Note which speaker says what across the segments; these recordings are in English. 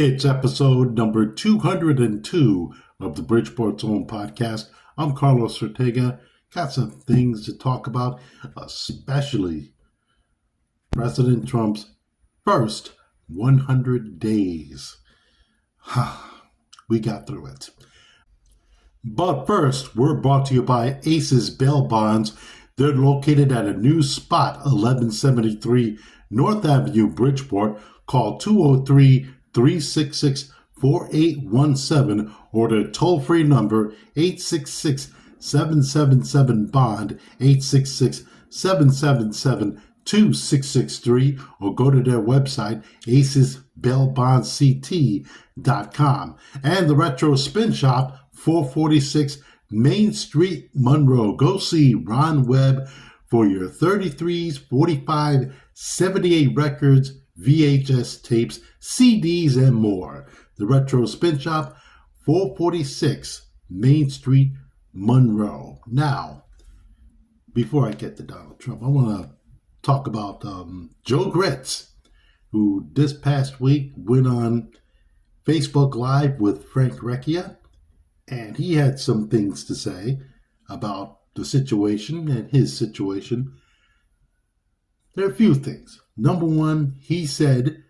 Speaker 1: It's episode number 202 of the Bridgeport Zone podcast. I'm Carlos Ortega. Got some things to talk about, especially President Trump's first 100 days. We got through it. But first, we're brought to you by Aces Bail Bonds. They're located at a new spot, 1173 North Avenue, Bridgeport. Call 203-366-4817 or the toll-free number 866-777-BOND, 866-777-2663, or go to their website, acesbailbondct.com. And the Retro Spin Shop, 446 Main Street, Monroe. Go see Ron Webb for your 33s, 45, 78 records, VHS tapes, CDs, and more. The Retro Spin Shop, 446 Main Street, Monroe. Now, before I get to Donald Trump, I want to talk about Joe Gritz, who this past week went on Facebook Live with Frank Recchia, and he had some things to say about the situation and his situation. There are a few things. Number one, he said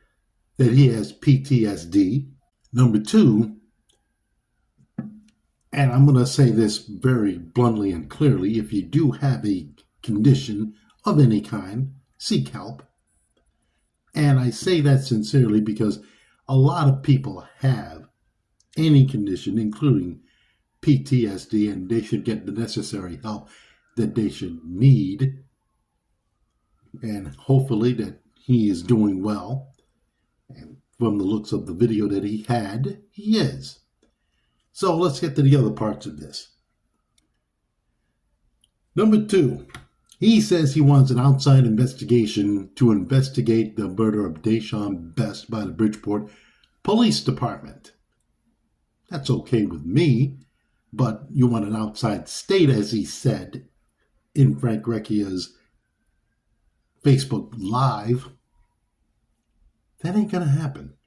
Speaker 1: that he has PTSD. Number two, and I'm going to say this very bluntly and clearly, if you do have a condition of any kind, seek help. And I say that sincerely because a lot of people have any condition, including PTSD, and they should get the necessary help that they should need. And hopefully that he is doing well. And from the looks of the video that he had, he is. So let's get to the other parts of this. Number two, he says he wants an outside investigation to investigate the murder of Deshaun Best by the Bridgeport Police Department. That's okay with me, but you want an outside state, as he said in Frank Recchia's Facebook Live. That ain't going to happen.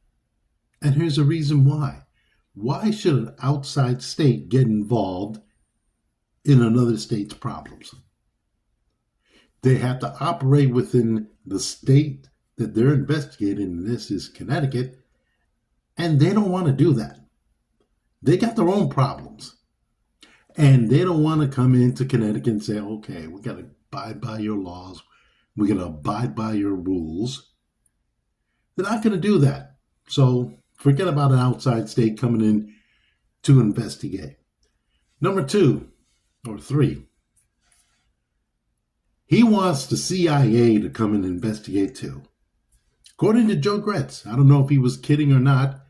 Speaker 1: And here's a reason why. Why should an outside state get involved in another state's problems? They have to operate within the state that they're investigating, and this is Connecticut, and they don't want to do that. They got their own problems. And they don't want to come into Connecticut and say, okay, we got to abide by your laws. We're going to abide by your rules. They're not going to do that. So forget about an outside state coming in to investigate. Number two, or three, he wants the CIA to come and investigate too. According to Joe Gritz, I don't know if he was kidding or not,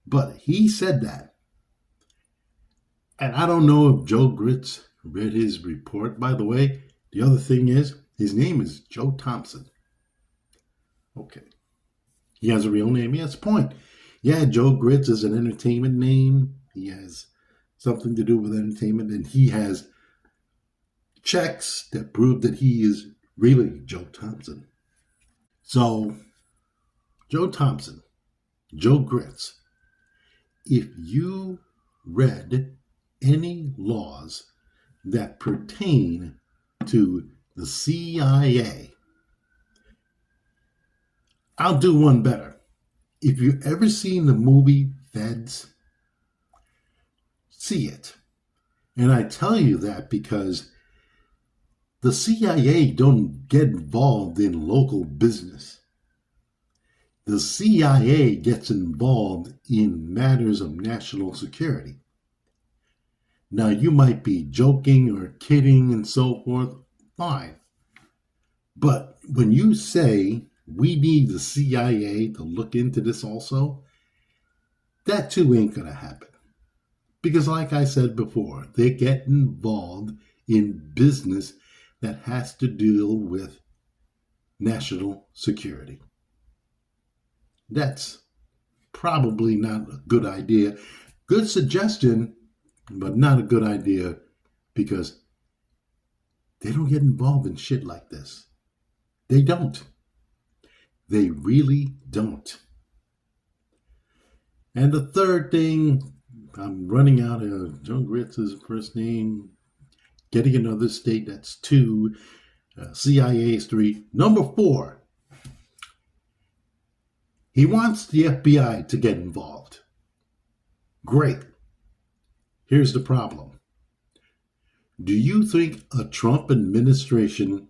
Speaker 1: but he said that. And I don't know if Joe Gritz read his report. By the way, the other thing is, his name is Joe Thompson. Okay. He has a real name. He has a point. Yeah, Joe Gritz is an entertainment name. He has something to do with entertainment. And he has checks that prove that he is really Joe Thompson. So, Joe Thompson, Joe Gritz, if you read any laws that pertain to the CIA, I'll do one better. If you've ever seen the movie Feds, see it. And I tell you that because the CIA don't get involved in local business. The CIA gets involved in matters of national security. Now, you might be joking or kidding and so forth. Fine. But when you say we need the CIA to look into this also, that too ain't going to happen. Because like I said before, they get involved in business that has to deal with national security. That's probably not a good idea. Good suggestion, but not a good idea because they don't get involved in shit like this. They don't. They really don't. And the third thing, I'm running out of Joan Gritz's first name. Getting another state, that's 2. CIA is 3. Number 4, he wants the FBI to get involved. Great. Here's the problem. Do you think a Trump administration,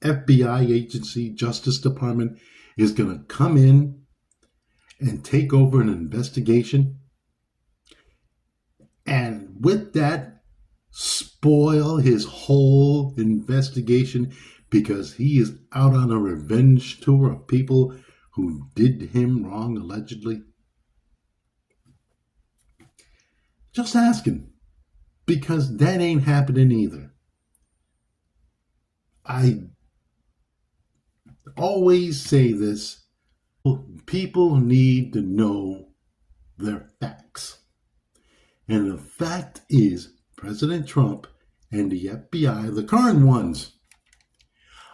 Speaker 1: FBI agency, Justice Department is going to come in and take over an investigation? And with that, spoil his whole investigation because he is out on a revenge tour of people who did him wrong, allegedly? Just asking, because that ain't happening either. I always say this, people need to know their facts. And the fact is, President Trump and the FBI, the current ones,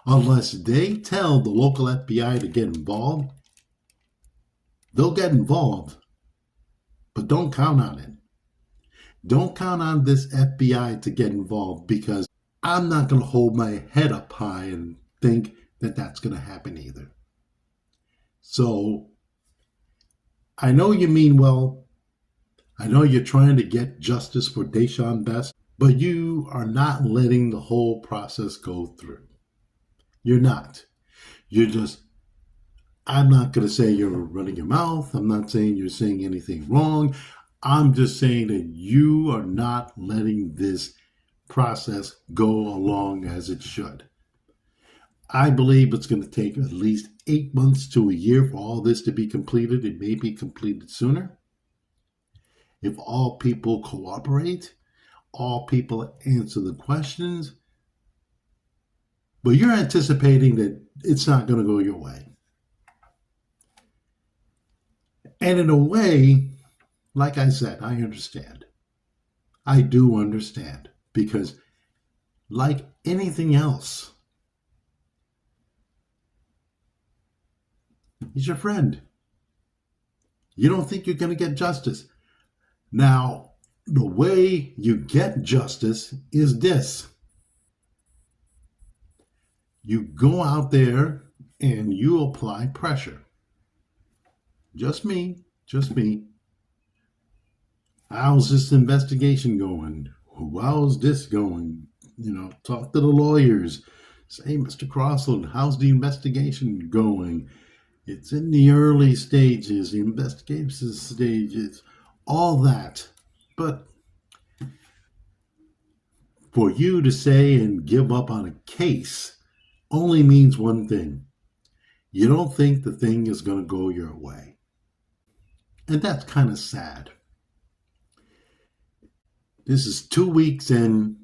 Speaker 1: unless they tell the local FBI to get involved, they'll get involved, but don't count on it. Don't count on this FBI to get involved, because I'm not going to hold my head up high and think that that's going to happen either. So, I know you mean well. I know you're trying to get justice for Deshaun Best, but you are not letting the whole process go through. You're not. You're just, I'm not going to say you're running your mouth. I'm not saying you're saying anything wrong. I'm just saying that you are not letting this process go along as it should. I believe it's going to take at least 8 months to a year for all this to be completed. It may be completed sooner. If all people cooperate, all people answer the questions, but you're anticipating that it's not going to go your way. And in a way, like I said, I understand. I do understand, because like anything else, he's your friend. You don't think you're going to get justice. Now, the way you get justice is this. You go out there and you apply pressure. Just me. How's this investigation going? How's this going? Talk to the lawyers. Say, Mr. Crossland, how's the investigation going? It's in the early stages, the investigation stages, all that. But for you to say and give up on a case only means one thing. You don't think the thing is going to go your way. And that's kind of sad. This is 2 weeks in,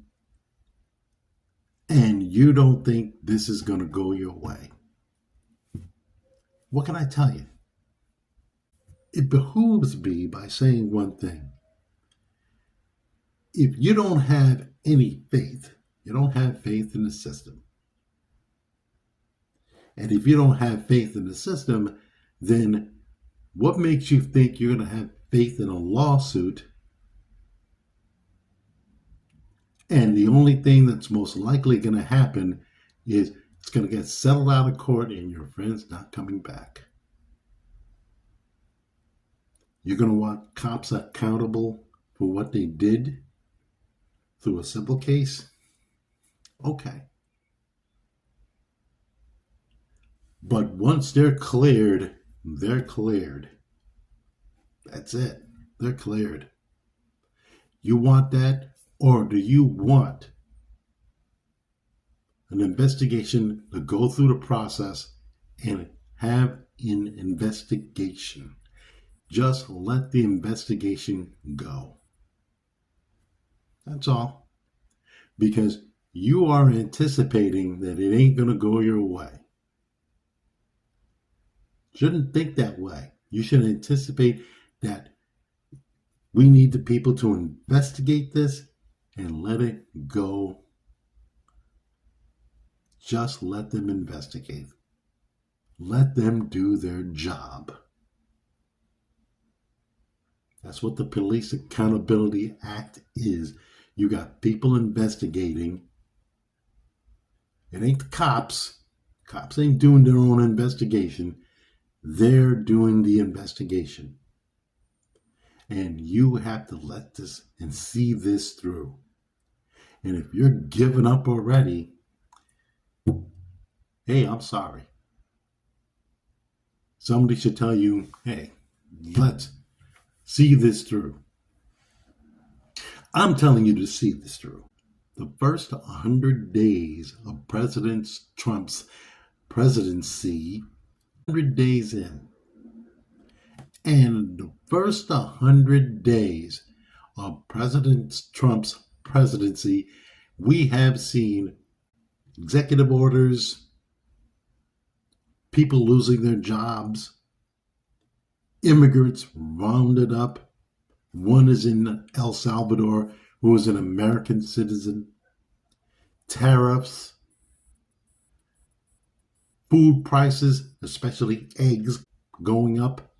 Speaker 1: and you don't think this is going to go your way. What can I tell you? It behooves me by saying one thing. If you don't have any faith, you don't have faith in the system. And if you don't have faith in the system, then what makes you think you're going to have faith in a lawsuit? And the only thing that's most likely going to happen is it's going to get settled out of court and your friend's not coming back. You're going to want cops accountable for what they did through a civil case? Okay. But once they're cleared, they're cleared. That's it. They're cleared. You want that? Or do you want an investigation to go through the process and have an investigation? Just let the investigation go. That's all. Because you are anticipating that it ain't going to go your way. Shouldn't think that way. You should anticipate that we need the people to investigate this and let it go. Just let them investigate. Let them do their job. That's what the Police Accountability Act is. You got people investigating. It ain't the cops. Cops ain't doing their own investigation. They're doing the investigation. And you have to let this and see this through. And if you're giving up already, hey, I'm sorry. Somebody should tell you, hey, let's see this through. I'm telling you to see this through. The first 100 days of President Trump's presidency, 100 days in, and the first 100 days of President Trump's presidency, we have seen executive orders, people losing their jobs, immigrants rounded up. One is in El Salvador, who is an American citizen. Tariffs, food prices, especially eggs, going up.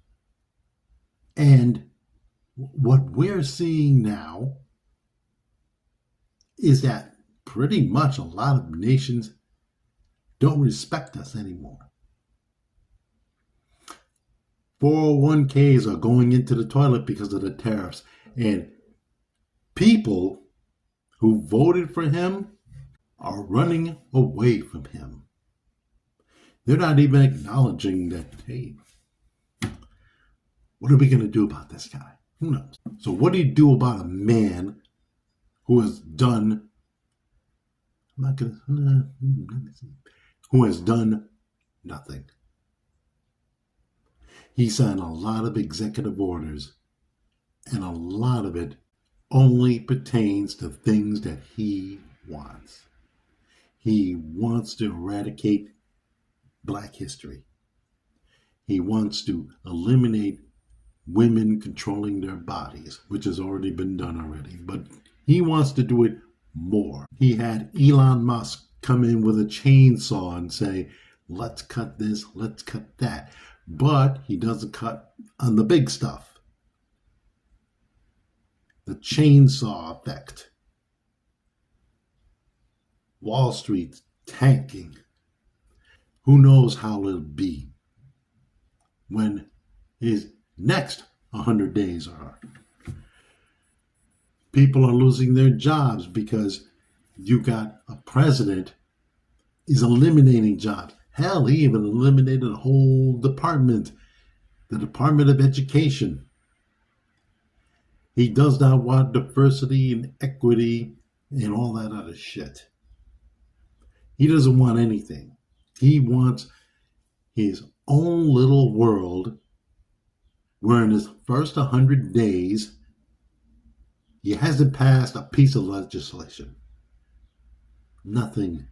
Speaker 1: And what we're seeing now is that pretty much a lot of nations don't respect us anymore. 401ks are going into the toilet because of the tariffs. And people who voted for him are running away from him. They're not even acknowledging that, hey, what are we going to do about this guy? Who knows? So what do you do about a man who has done, who has done nothing? He signed a lot of executive orders, and a lot of it only pertains to things that he wants. He wants to eradicate Black history. He wants to eliminate women controlling their bodies, which has already been done already, but he wants to do it more. He had Elon Musk come in with a chainsaw and say, let's cut this, let's cut that. But he doesn't cut on the big stuff. The chainsaw effect. Wall Street tanking. Who knows how it'll be when his next 100 days are. People are losing their jobs because you got a president is eliminating jobs. Hell, he even eliminated a whole department, the Department of Education. He does not want diversity and equity and all that other shit. He doesn't want anything. He wants his own little world where in his first 100 days, he hasn't passed a piece of legislation. Nothing.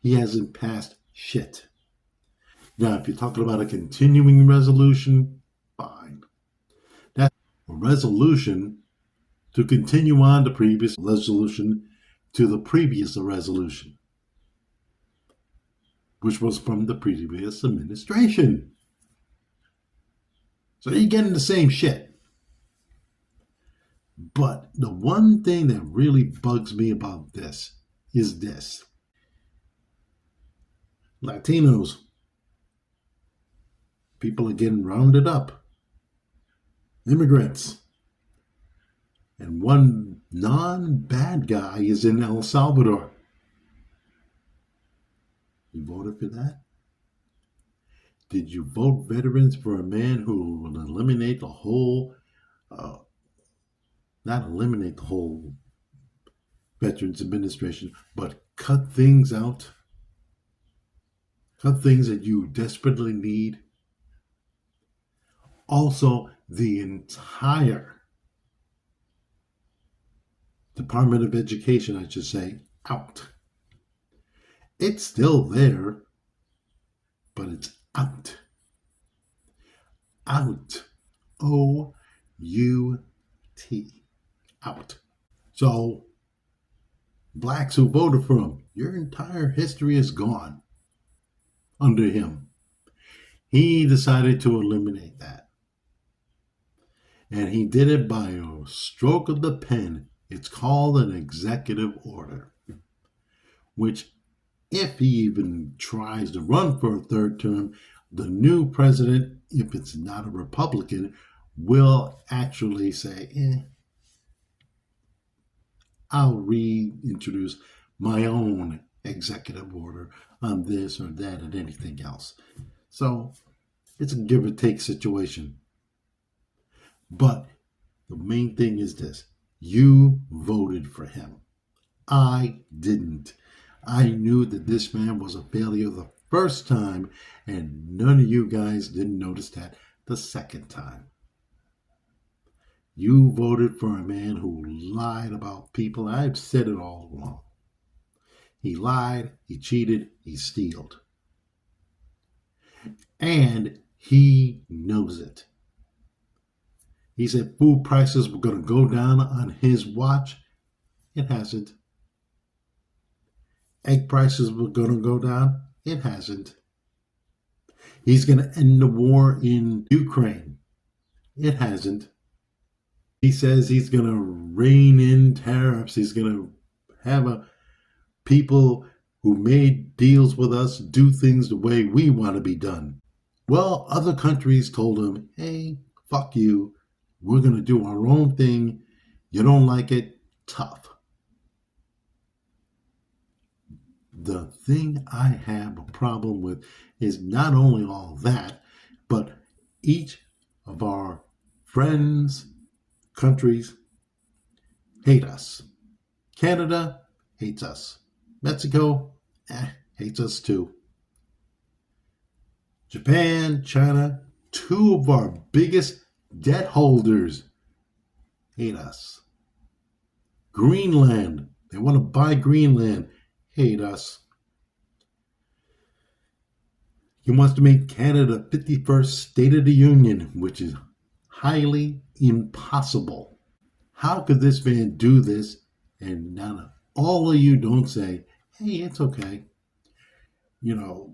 Speaker 1: He hasn't passed shit. Now, if you're talking about a continuing resolution, fine. That's a resolution to continue on the previous resolution to the previous resolution, which was from the previous administration. So you're getting the same shit. But the one thing that really bugs me about this is this. Latinos, people are getting rounded up. Immigrants. And one non-bad guy is in El Salvador. You voted for that? Did you vote veterans for a man who will eliminate the whole, not eliminate the whole Veterans Administration, but cut things out? Cut things that you desperately need? Also, the entire Department of Education, I should say, out. It's still there, but it's out. Out. O-U-T. Out. So, blacks who voted for him, your entire history is gone under him. He decided to eliminate that. And he did it by a stroke of the pen. It's called an executive order, which if he even tries to run for a third term, the new president, if it's not a Republican, will actually say, I'll reintroduce my own executive order on this or that and anything else. So it's a give or take situation. But the main thing is this: you voted for him. I didn't. I knew that this man was a failure the first time, and none of you guys didn't notice that the second time. You voted for a man who lied about people. I've said it all along. He lied, he cheated, he stealed. And he knows it. He said food prices were going to go down on his watch. It hasn't. Egg prices were going to go down. It hasn't. He's going to end the war in Ukraine. It hasn't. He says he's going to rein in tariffs. He's going to have people who made deals with us do things the way we want to be done. Well, other countries told him, hey, fuck you. We're going to do our own thing. You don't like it? Tough. The thing I have a problem with is not only all that, but each of our friends, countries hate us. Canada hates us. Mexico hates us too. Japan, China, two of our biggest debt holders hate us. Greenland, they want to buy Greenland, hate us. He wants to make Canada 51st State of the Union, which is highly impossible. How could this man do this and none all of you don't say, hey, it's okay. You know,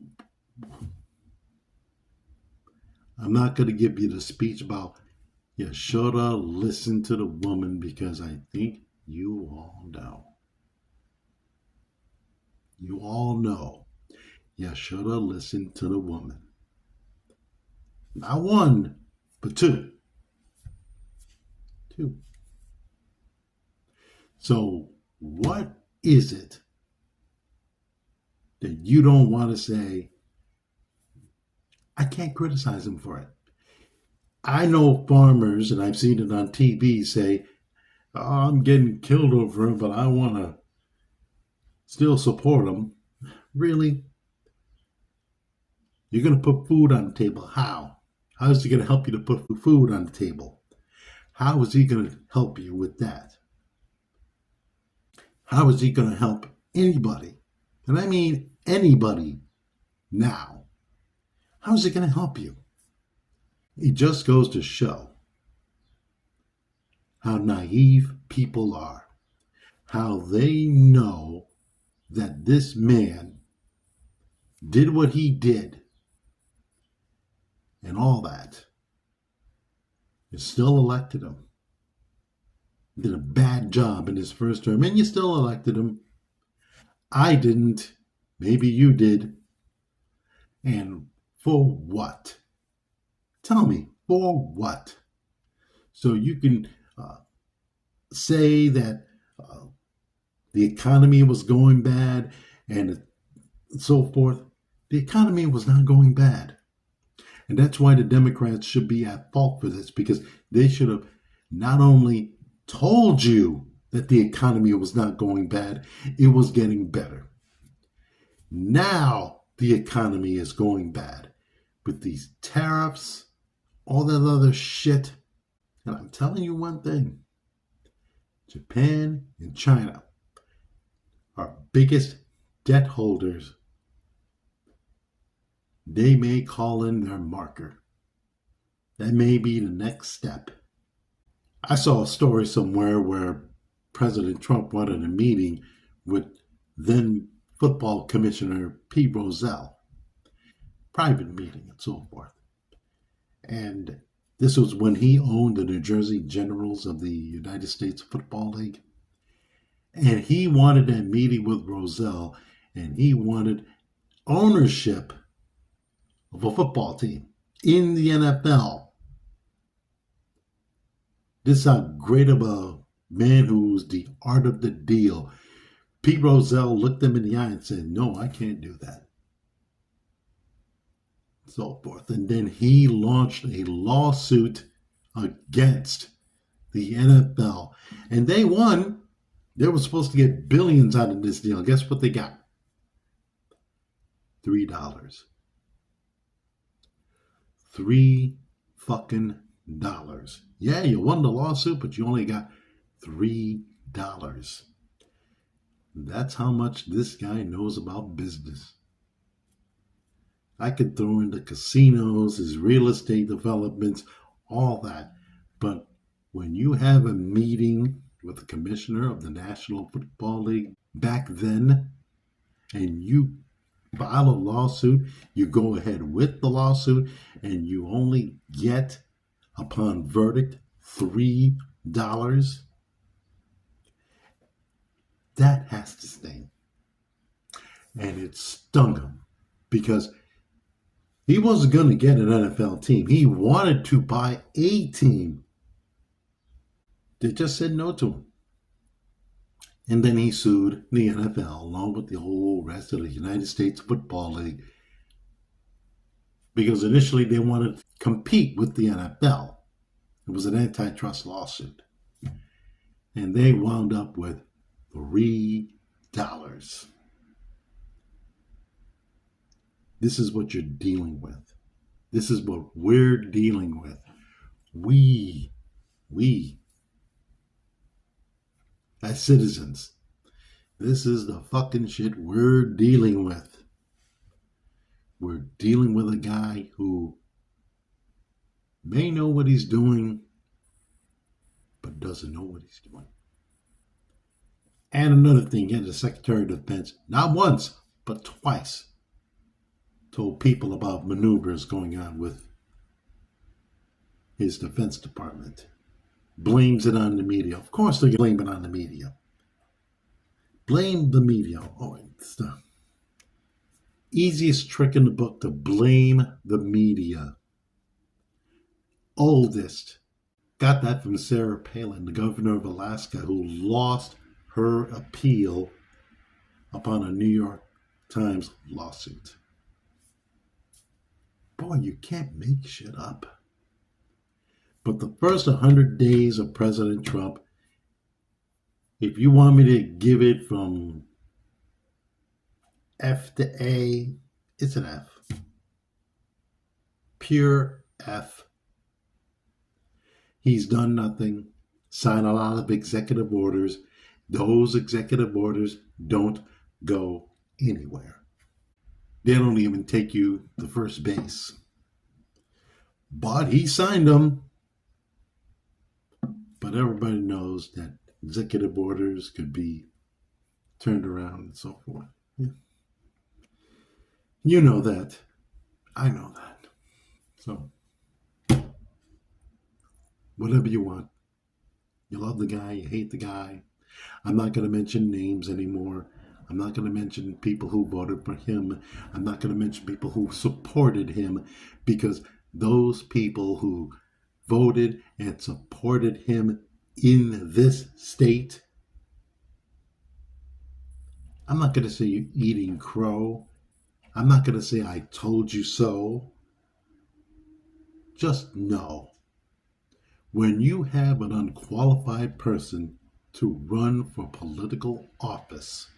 Speaker 1: I'm not going to give you the speech about you should have listened to the woman, because I think you all know. You all know you should have listened to the woman. Not one, but two. Two. So what is it that you don't want to say, I can't criticize him for it? I know farmers, and I've seen it on TV, say, oh, I'm getting killed over him, but I want to still support him. Really? You're going to put food on the table. How? How is he going to help you to put food on the table? How is he going to help you with that? How is he going to help anybody? And I mean anybody now. How is it going to help you? It just goes to show how naive people are, how they know that this man did what he did and all that, and still elected him. Did a bad job in his first term, and you still elected him. I didn't. Maybe you did. And for what? Tell me, for what? So you can say that the economy was going bad and so forth. The economy was not going bad. And that's why the Democrats should be at fault for this, because they should have not only told you that the economy was not going bad, it was getting better. Now the economy is going bad with these tariffs, all that other shit. And I'm telling you one thing, Japan and China, our biggest debt holders, they may call in their marker. That may be the next step. I saw a story somewhere where President Trump wanted a meeting with then football commissioner Pete Rozelle, private meeting and so forth. And This was when he owned the New Jersey Generals of the United States Football League. And he wanted that meeting with Rozelle, and he wanted ownership of a football team in the NFL. This is how great of a man who's the art of the deal. Pete Rozelle looked him in the eye and said, no, I can't do that. So forth. And then he launched a lawsuit against the NFL. And they won. They were supposed to get billions out of this deal. Guess what they got? $3. $3 Yeah, you won the lawsuit, but you only got $3. That's how much this guy knows about business. I could throw in the casinos, his real estate developments, all that. But when you have a meeting with the commissioner of the National Football League back then, and you file a lawsuit, you go ahead with the lawsuit, and you only get, upon verdict, $3, that has to sting. And it stung him because he wasn't going to get an NFL team. He wanted to buy a team. They just said no to him. And then he sued the NFL along with the whole rest of the United States Football League because initially they wanted to compete with the NFL. It was an antitrust lawsuit. And they wound up with $3. This is what you're dealing with. This is what we're dealing with. We, as citizens, this is the fucking shit we're dealing with. We're dealing with a guy who may know what he's doing, but doesn't know what he's doing. And another thing, the Secretary of Defense, not once, but twice, told people about maneuvers going on with his Defense Department. Blames it on the media. Of course they blame it on the media. Blame the media. Oh, it's the easiest trick in the book to blame the media. Oldest. Got that from Sarah Palin, the governor of Alaska, who lost her appeal upon a New York Times lawsuit. Boy, you can't make shit up. But the first 100 days of President Trump, if you want me to give it from F to A, it's an F. Pure F. He's done nothing, signed a lot of executive orders. Those executive orders don't go anywhere. They don't even take you to first base. But he signed them. But everybody knows that executive orders could be turned around and so forth. Yeah. You know that. I know that. So, whatever you want. You love the guy, you hate the guy. I'm not going to mention names anymore. I'm not going to mention people who voted for him. I'm not going to mention people who supported him, because those people who voted and supported him in this state, I'm not going to say you're eating crow. I'm not going to say I told you so. Just know, when you have an unqualified person to run for political office,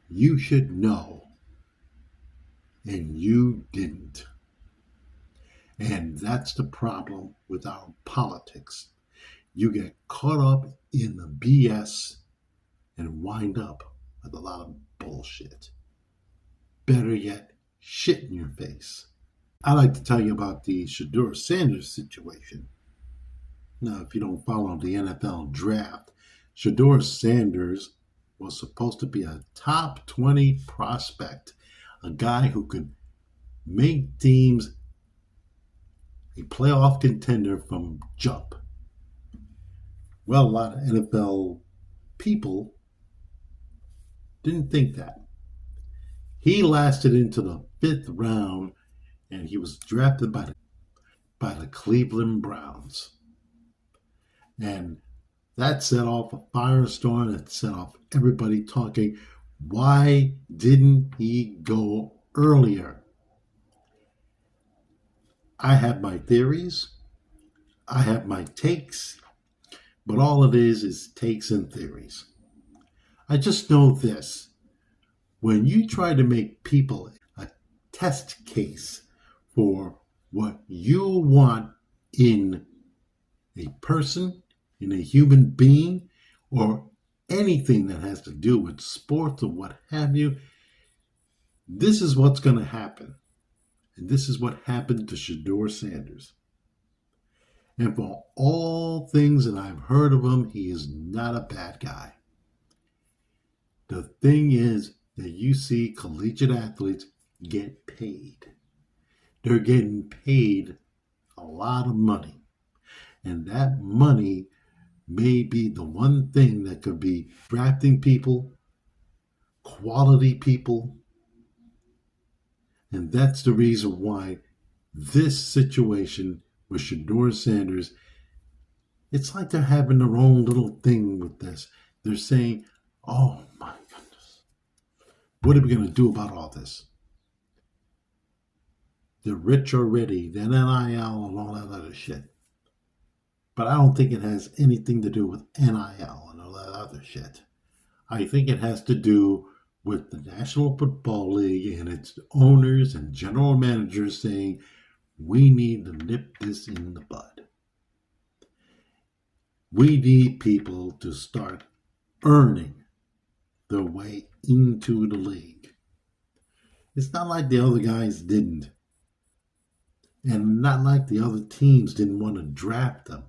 Speaker 1: you should know, and you didn't. And that's the problem with our politics. You get caught up in the BS and wind up with a lot of bullshit. Better yet, shit in your face. I like to tell you about the Shedeur Sanders situation. Now, if you don't follow the NFL draft, Shedeur Sanders was supposed to be a top 20 prospect, a guy who could make teams a playoff contender from jump. Well, a lot of NFL people didn't think that. He lasted into the 5th round, and he was drafted by the Cleveland Browns. And that set off a firestorm. That set off everybody talking. Why didn't he go earlier? I have my theories. I have my takes. But all it is takes and theories. I just know this. When you try to make people a test case for what you want in a person, in a human being, or anything that has to do with sports or what have you, this is what's going to happen. And this is what happened to Shedeur Sanders. And for all things that I've heard of him, he is not a bad guy. The thing is that you see collegiate athletes get paid. They're getting paid a lot of money. And that money may be the one thing that could be drafting people, quality people. And that's the reason why this situation with Shedeur Sanders, it's like they're having their own little thing with this. They're saying, oh my goodness, what are we going to do about all this? They're rich already, they're NIL and all that other shit. But I don't think it has anything to do with NIL and all that other shit. I think it has to do with the National Football League and its owners and general managers saying, we need to nip this in the bud. We need people to start earning their way into the league. It's not like the other guys didn't. And not like the other teams didn't want to draft them.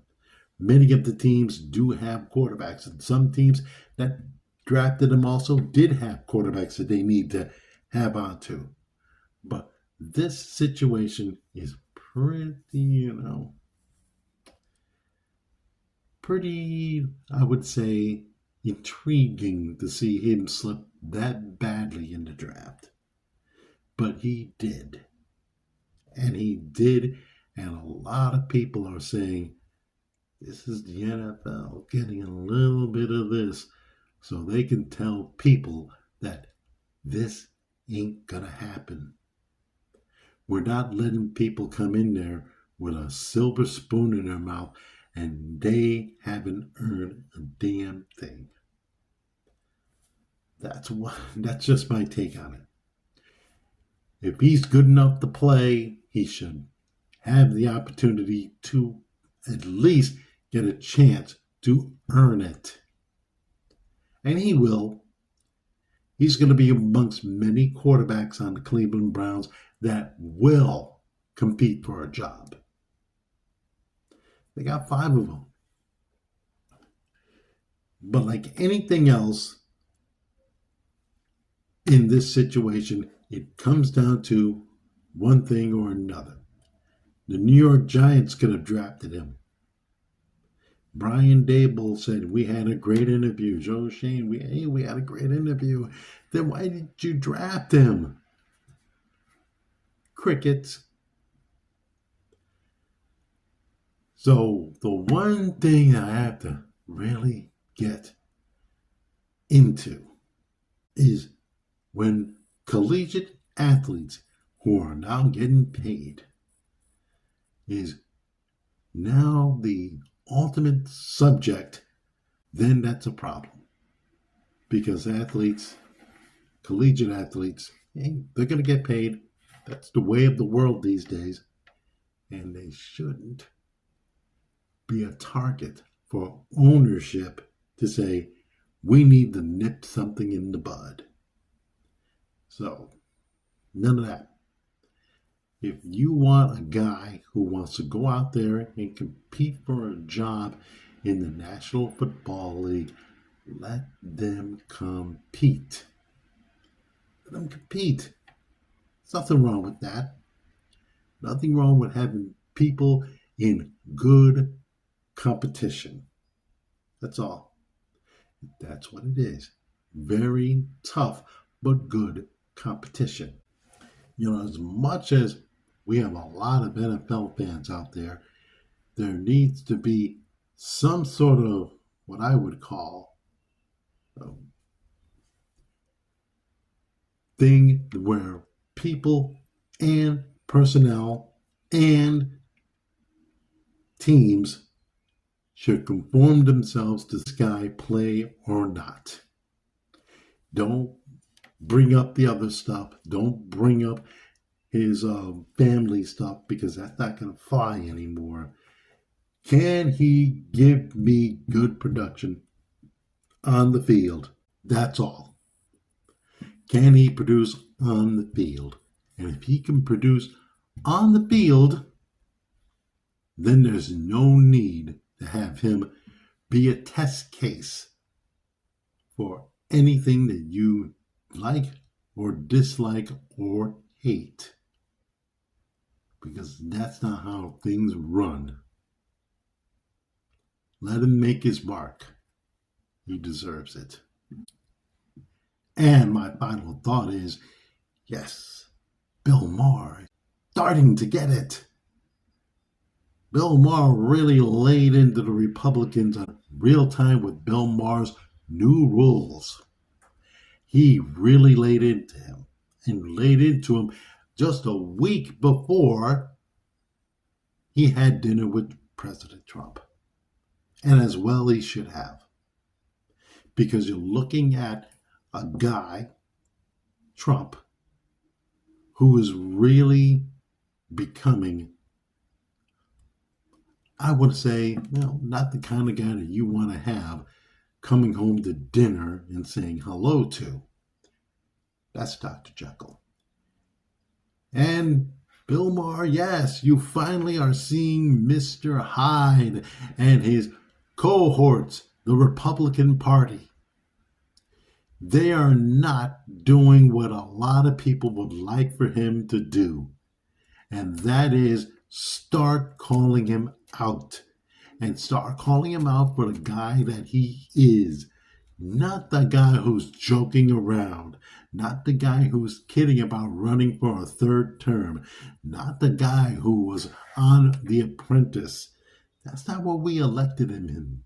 Speaker 1: Many of the teams do have quarterbacks, and some teams that drafted them also did have quarterbacks that they need to have onto. But this situation is pretty, I would say, intriguing to see him slip that badly in the draft. But he did. And he did, and a lot of people are saying, this is the NFL getting a little bit of this so they can tell people that this ain't gonna happen. We're not letting people come in there with a silver spoon in their mouth and they haven't earned a damn thing. That's just my take on it. If he's good enough to play, he should have the opportunity to at least get a chance to earn it. And he will. He's going to be amongst many quarterbacks on the Cleveland Browns that will compete for a job. They got 5 of them. But like anything else in this situation, it comes down to one thing or another. The New York Giants could have drafted him. Brian Daboll said, we had a great interview. Joe Schoen, we had a great interview. Then why did you draft him? Crickets. So the one thing I have to really get into is when collegiate athletes who are now getting paid is now the ultimate subject, then that's a problem. Because athletes, collegiate athletes, they're going to get paid. That's the way of the world these days. And they shouldn't be a target for ownership to say, we need to nip something in the bud. So, none of that. If you want a guy who wants to go out there and compete for a job in the National Football League, let them compete. Let them compete. There's nothing wrong with that. Nothing wrong with having people in good competition. That's all. That's what it is. Very tough, but good competition. As much as we have a lot of NFL fans out there, there needs to be some sort of what I would call thing where people and personnel and teams should conform themselves to Sky, play or not. Don't bring up the other stuff. Don't bring up his family stuff, because that's not going to fly anymore. Can he give me good production on the field? That's all. Can he produce on the field? And if he can produce on the field, then there's no need to have him be a test case for anything that you like or dislike or hate. Because that's not how things run. Let him make his mark. He deserves it. And my final thought is, yes, Bill Maher starting to get it. Bill Maher really laid into the Republicans on real time with Bill Maher's new rules. He really laid into him and laid into him just a week before he had dinner with President Trump. And as well he should have. Because you're looking at a guy, Trump, who is really becoming, I would say, not the kind of guy that you want to have coming home to dinner and saying hello to. That's Dr. Jekyll. And Bill Maher, yes, you finally are seeing Mr. Hyde and his cohorts, the Republican Party. They are not doing what a lot of people would like for him to do. And that is start calling him out. And start calling him out for the guy that he is. Not the guy who's joking around. Not the guy who's kidding about running for a third term. Not the guy who was on The Apprentice. That's not what we elected him in.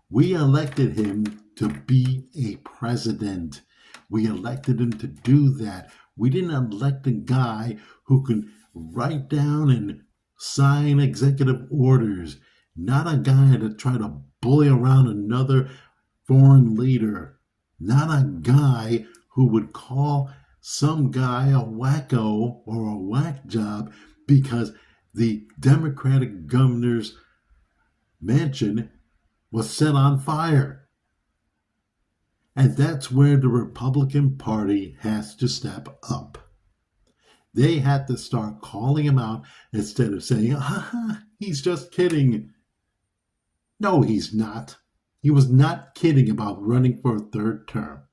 Speaker 1: We elected him to be a president. We elected him to do that. We didn't elect a guy who can write down and sign executive orders. Not a guy to try to bully around another foreign leader. Not a guy who would call some guy a wacko or a whack job because the Democratic governor's mansion was set on fire. And that's where the Republican Party has to step up. They had to start calling him out instead of saying, he's just kidding. No, he's not. He was not kidding about running for a third term.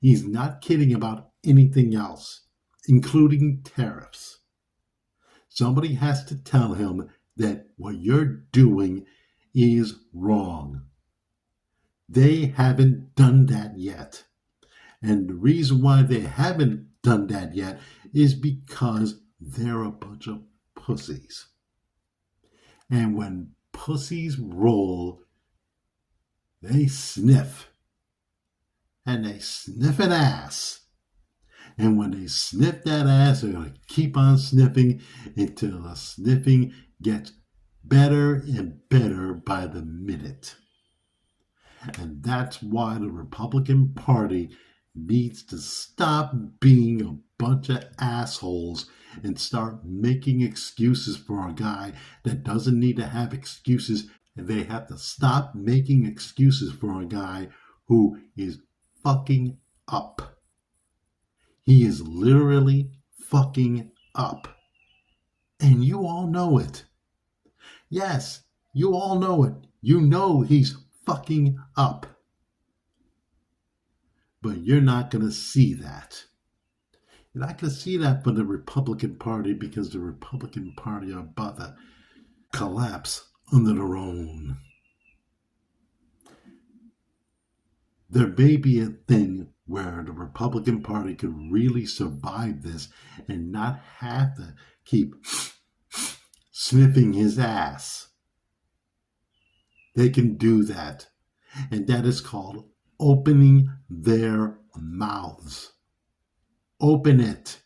Speaker 1: He's not kidding about anything else, including tariffs. Somebody has to tell him that what you're doing is wrong. They haven't done that yet. And the reason why they haven't done that yet is because they're a bunch of pussies. And when pussies roll, they sniff. And they sniff an ass. And when they sniff that ass, they're going to keep on sniffing until the sniffing gets better and better by the minute. And that's why the Republican Party needs to stop being a bunch of assholes and start making excuses for a guy that doesn't need to have excuses. And they have to stop making excuses for a guy who is fucking up. He is literally fucking up. And you all know it. Yes, you all know it. You know he's fucking up. But you're not going to see that. And I can see that for the Republican Party because the Republican Party are about to collapse under their own. There may be a thing where the Republican Party could really survive this and not have to keep sniffing his ass. They can do that. And that is called opening their mouths. Open it.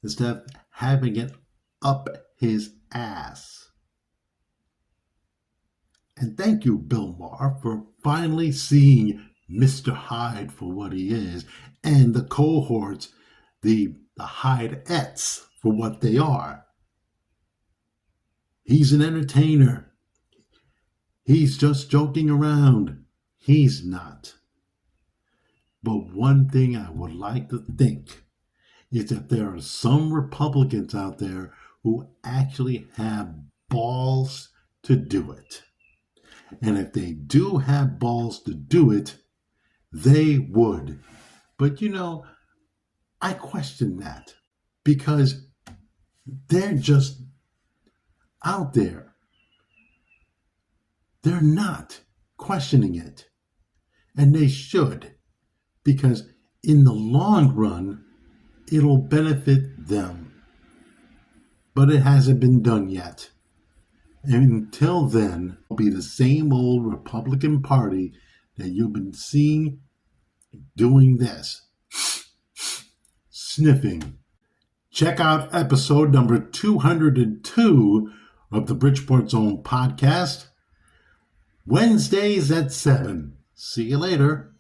Speaker 1: Instead of having it up his ass. And thank you, Bill Maher, for finally seeing Mr. Hyde for what he is, and the cohorts, the Hydeettes, for what they are. He's an entertainer. He's just joking around. He's not. But one thing I would like to think is that there are some Republicans out there who actually have balls to do it. And if they do have balls to do it, they would. But I question that because they're just out there. They're not questioning it. And they should, because in the long run, it'll benefit them. But it hasn't been done yet. And until then, it'll be the same old Republican Party that you've been seeing doing this. Sniffing. Check out episode number 202 of the Bridgeport Zone podcast. Wednesdays at 7. See you later.